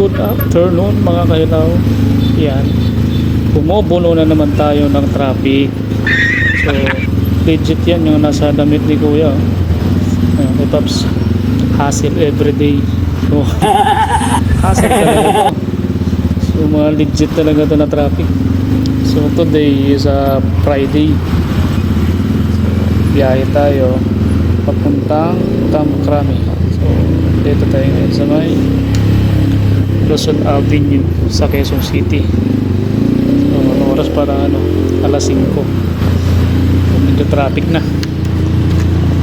Good afternoon mga kailaw. Yan. Bumubuno na naman tayo ng traffic. So, legit yan yung nasa damit ni Kuya. Ayan, kay Paps. Hassle everyday. So, hassle talaga ito. So, mga legit talaga ito na traffic. So, today is a Friday. So, biyahe tayo papuntang Tamkrami. So, dito tayo ngayon sa may Luzon Avenue sa Quezon City. So, oras para alas 5. So, medyo traffic na.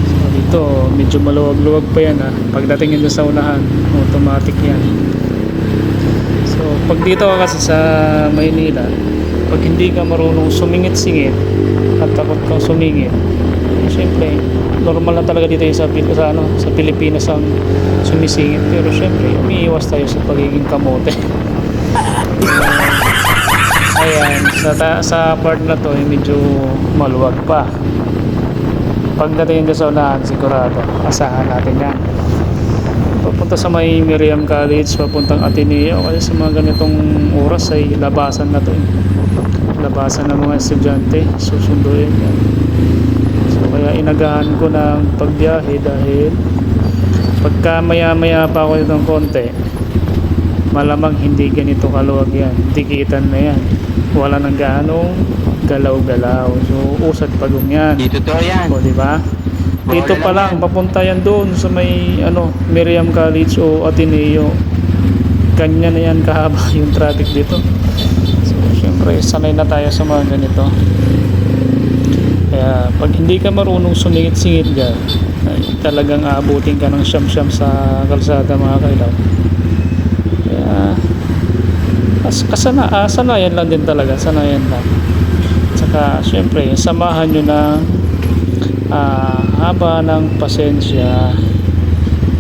So, dito medyo maluwag-luwag pa yan pagdating nyo sa unahan, automatic yan. So, pag dito ka kasi sa Maynila, pag hindi ka marunong sumingit-singit at takot kang sumingit, siyempre normal na talaga dito sa Pilipinas ang sumisingit, pero siyempre umiiwas tayo sa pagiging kamote. Ayan, sa part na to medyo maluwag pa. Pagdating dyan sa unahan, sigurado asahan natin yan. Papunta sa may Miriam College, papuntang Ateneo, kasi sa mga ganitong oras ay labasan na to labasan ng mga estudyante, susunduin yan. Kaya inagahan ko ng pagbiyahe dahil pagka maya pa ako itong konti, malamang hindi ganito kaluwag yan, tikitan na yan, wala nang gaanong galaw-galaw. So usad pagong yan dito to yan, o diba? Dito pa lang papunta yan doon sa may Miriam College o Ateneo, kanya na yan kahaba yung traffic dito. So syempre sanay na tayo sa mga ganito. Kaya pag hindi ka marunong sumingit-singit dyan, talagang aabutin ka ng siyam-siyam sa kalsada mga kailaw. Kaya sanayan lang din talaga, sanayan lang. Tsaka syempre samahan nyo na haba ng pasensya.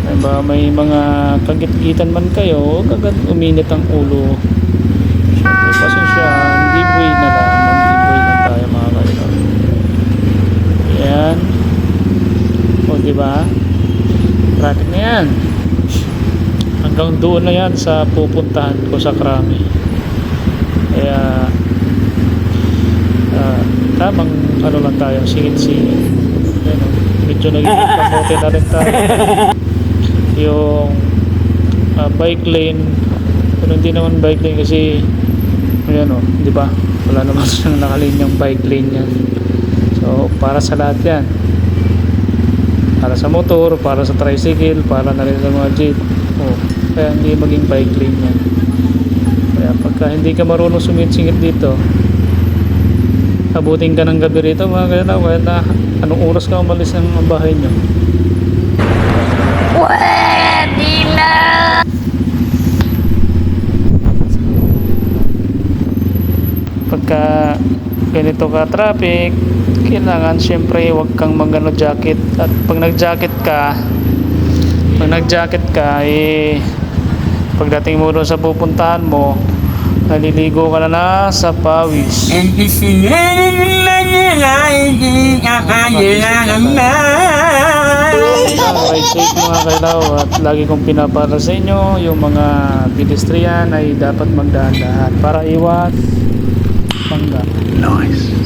Diba, may mga kagit-gitan man kayo, huwag agad uminit ang ulo. Syempre pasensya, give way na lang, mag-give way lang tayo mga kailaw. Yan. O diba? Traffic na yan. Hanggang doon na yan sa pupuntahan ko sa Krami. Kaya tamang lang tayo, singit-singit. Medyo nagiging kamote na rin tayo. Yung bike lane, pero hindi naman bike lane kasi diba? Wala naman siyang nakalinyang bike lane yan. So, para sa lahat yan. Para sa motor, para sa tricycle, para na rin sa mga jeep. Kaya hindi maging bike lane yan. Kaya pagka hindi ka marunong sumingit-singit dito, abutin ka ng gabi rito mga kailaw. Kaya anong oras ka umalis ng bahay nyo? Pwede na! Pagka ganito ka traffic, kailangan syempre huwag kang jacket. At pag nag-jacket ka pagdating mo doon sa pupuntahan mo, naliligo ka na sa pawis. Ride safe mga kailaw, at lagi kong pinapara sa inyo yung mga pedestrian ay dapat magdaan-daan para iwas bangga. Nice.